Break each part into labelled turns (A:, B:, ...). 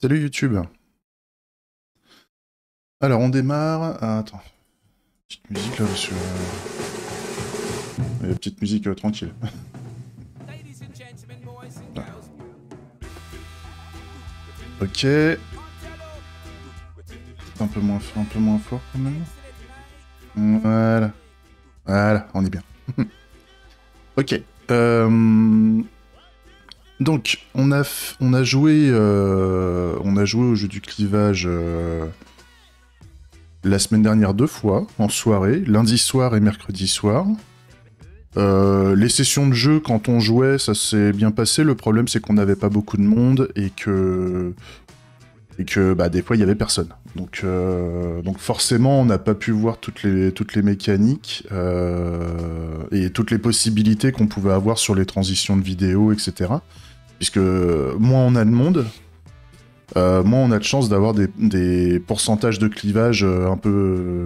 A: Salut YouTube. Alors on démarre. Ah, attends. Petite musique là, monsieur. Petite musique tranquille. Voilà. Ok. Un peu moins fort quand même. Voilà. Voilà, on est bien. Ok. Donc, on a joué au jeu du clivage la semaine dernière 2 fois, en soirée, lundi soir et mercredi soir. Les sessions de jeu, quand on jouait, ça s'est bien passé. Le problème, c'est qu'on n'avait pas beaucoup de monde et que bah, des fois, il y avait personne. Donc forcément, on n'a pas pu voir toutes les mécaniques et toutes les possibilités qu'on pouvait avoir sur les transitions de vidéo, etc. Puisque moins on a de monde, moins on a de chance d'avoir des pourcentages de clivage un peu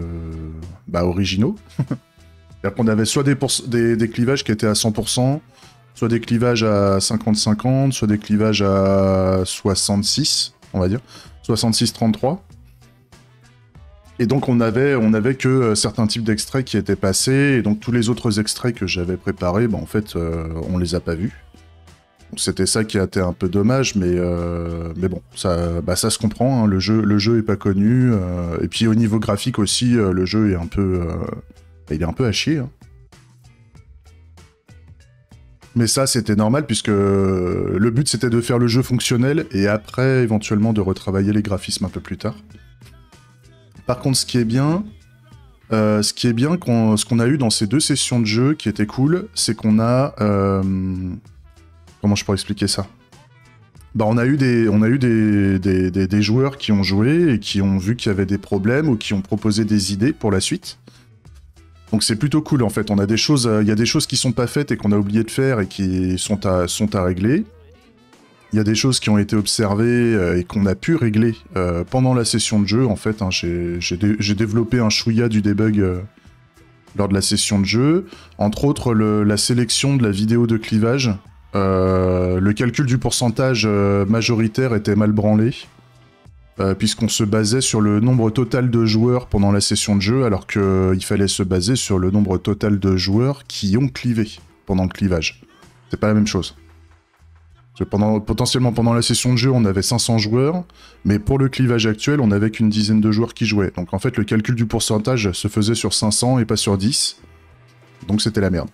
A: originaux. C'est-à-dire qu'on avait soit des clivages qui étaient à 100%, soit des clivages à 50-50, soit des clivages à 66, on va dire, 66-33. Et donc on avait que certains types d'extraits qui étaient passés, et donc tous les autres extraits que j'avais préparés, en fait, on les a pas vus. C'était ça qui a été un peu dommage, mais bon, ça se comprend, hein, le jeu est pas connu, et puis au niveau graphique aussi, le jeu est un peu... il est un peu à chier, hein. Mais ça, c'était normal, puisque le but, c'était de faire le jeu fonctionnel, et après, éventuellement, de retravailler les graphismes un peu plus tard. Par contre, ce qui est bien, ce qu'on a eu dans ces 2 sessions de jeu, qui était cool, c'est qu'on a... comment je pourrais expliquer ça ? On a eu des joueurs qui ont joué, et qui ont vu qu'il y avait des problèmes, ou qui ont proposé des idées pour la suite. Donc c'est plutôt cool en fait, il y a des choses qui sont pas faites et qu'on a oublié de faire et qui sont à régler. Il y a des choses qui ont été observées et qu'on a pu régler pendant la session de jeu en fait. Hein, j'ai développé un chouïa du debug lors de la session de jeu. Entre autres, la sélection de la vidéo de clivage. Le calcul du pourcentage majoritaire était mal branlé. Puisqu'on se basait sur le nombre total de joueurs pendant la session de jeu, alors qu'il fallait se baser sur le nombre total de joueurs qui ont clivé pendant le clivage. C'est pas la même chose. Potentiellement pendant la session de jeu, on avait 500 joueurs, mais pour le clivage actuel, on n'avait qu'une dizaine de joueurs qui jouaient. Donc en fait, le calcul du pourcentage se faisait sur 500 et pas sur 10. Donc c'était la merde.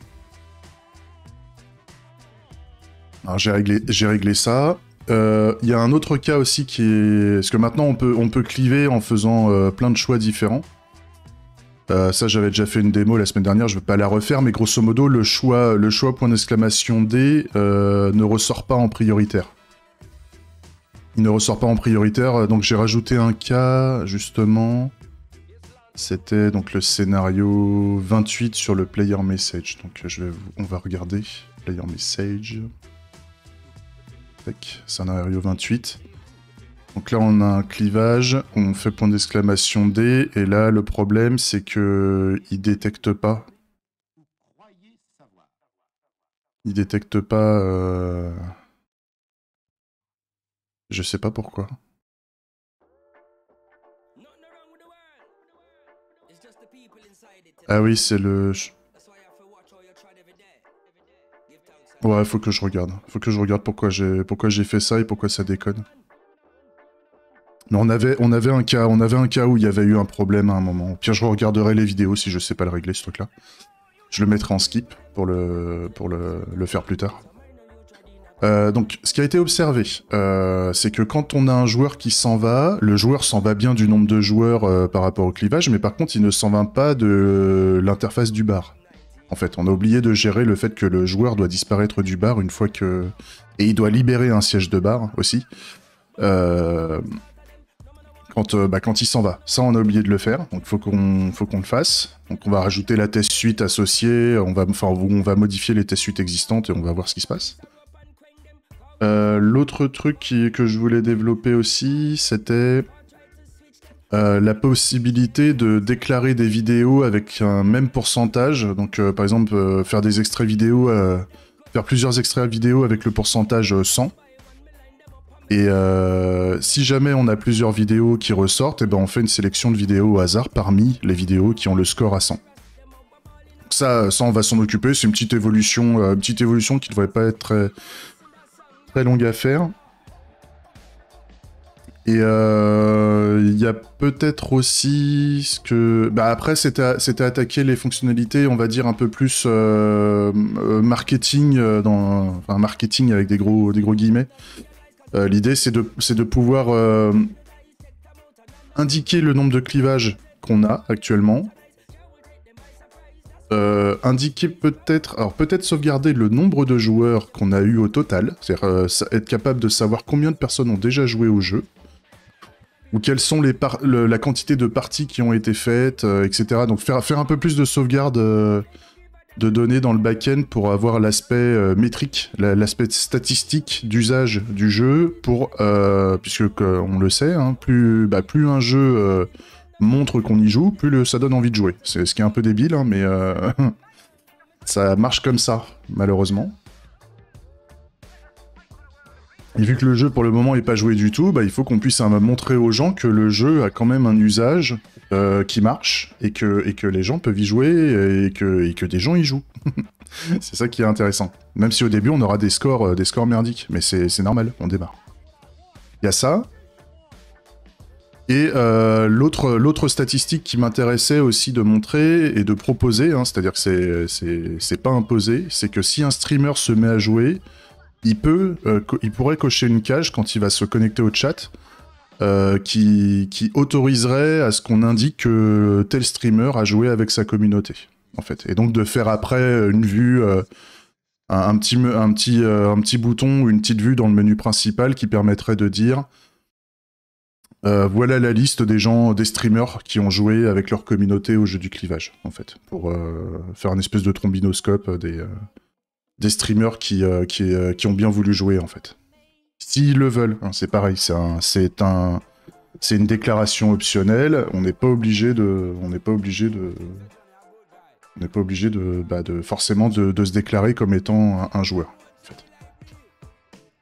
A: Alors j'ai réglé ça. Il y a un autre cas aussi qui est... Parce que maintenant, on peut cliver en faisant plein de choix différents. Ça, j'avais déjà fait une démo la semaine dernière, je ne vais pas la refaire, mais grosso modo, le choix point d'exclamation D ne ressort pas en prioritaire. Il ne ressort pas en prioritaire, donc j'ai rajouté un cas, justement. C'était donc le scénario 28 sur le player message. Donc on va regarder player message. Scénario 28. Donc là, on a un clivage, on fait point d'exclamation D, et là, le problème, c'est que il détecte pas. Il détecte pas... Je sais pas pourquoi. Ah oui, c'est le... Ouais, faut que je regarde. Faut que je regarde pourquoi j'ai fait ça et pourquoi ça déconne. Mais on avait un cas où il y avait eu un problème à un moment. Au pire, je regarderai les vidéos si je sais pas le régler, ce truc-là. Je le mettrai en skip pour le faire plus tard. Donc, ce qui a été observé, c'est que quand on a un joueur qui s'en va, le joueur s'en va bien du nombre de joueurs par rapport au clivage, mais par contre, il ne s'en va pas de l'interface du bar. En fait, on a oublié de gérer le fait que le joueur doit disparaître du bar une fois que... Et il doit libérer un siège de bar, aussi. Quand il s'en va. Ça, on a oublié de le faire, donc faut qu'on le fasse. Donc on va rajouter la test suite associée, on va modifier les test suites existantes et on va voir ce qui se passe. L'autre truc que je voulais développer aussi, c'était la possibilité de déclarer des vidéos avec un même pourcentage. Donc par exemple, faire des extraits vidéo, faire plusieurs extraits vidéo avec le pourcentage 100. Et si jamais on a plusieurs vidéos qui ressortent, et ben on fait une sélection de vidéos au hasard parmi les vidéos qui ont le score à 100. Ça on va s'en occuper, c'est une petite évolution qui devrait pas être très, très longue à faire. Et il y a peut-être aussi ce que... Bah après, c'était attaquer les fonctionnalités, on va dire, un peu plus marketing, enfin marketing avec des gros guillemets. L'idée, c'est de pouvoir indiquer le nombre de clivages qu'on a actuellement. Indiquer peut-être... Alors peut-être sauvegarder le nombre de joueurs qu'on a eu au total. C'est-à-dire être capable de savoir combien de personnes ont déjà joué au jeu. Ou quelles sont la quantité de parties qui ont été faites, etc. Donc faire un peu plus de sauvegarde de données dans le back-end pour avoir l'aspect métrique, l'aspect statistique d'usage du jeu, puisque on le sait, hein, plus un jeu montre qu'on y joue, plus ça donne envie de jouer. C'est ce qui est un peu débile, hein, mais ça marche comme ça, malheureusement. Et vu que le jeu pour le moment n'est pas joué du tout, bah, il faut qu'on puisse montrer aux gens que le jeu a quand même un usage qui marche et que les gens peuvent y jouer et que des gens y jouent. C'est ça qui est intéressant. Même si au début on aura des scores merdiques, mais c'est normal, on démarre. Il y a ça. Et l'autre statistique qui m'intéressait aussi de montrer et de proposer, hein, c'est-à-dire que c'est pas imposé, c'est que si un streamer se met à jouer, il pourrait cocher une cage quand il va se connecter au chat qui autoriserait à ce qu'on indique que tel streamer a joué avec sa communauté, en fait. Et donc de faire après une vue, un petit bouton ou une petite vue dans le menu principal qui permettrait de dire voilà la liste des streamers qui ont joué avec leur communauté au jeu du clivage, en fait, pour faire une espèce de trombinoscope des streamers qui ont bien voulu jouer, en fait. S'ils le veulent, hein, c'est pareil, c'est une déclaration optionnelle, on n'est pas obligé de forcément de se déclarer comme étant un joueur, en fait.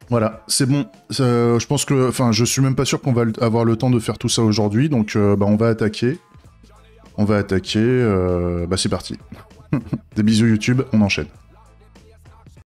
A: Voilà, c'est bon. Je pense que, enfin, je suis même pas sûr qu'on va avoir le temps de faire tout ça aujourd'hui, donc on va attaquer. C'est parti. Des bisous YouTube, on enchaîne.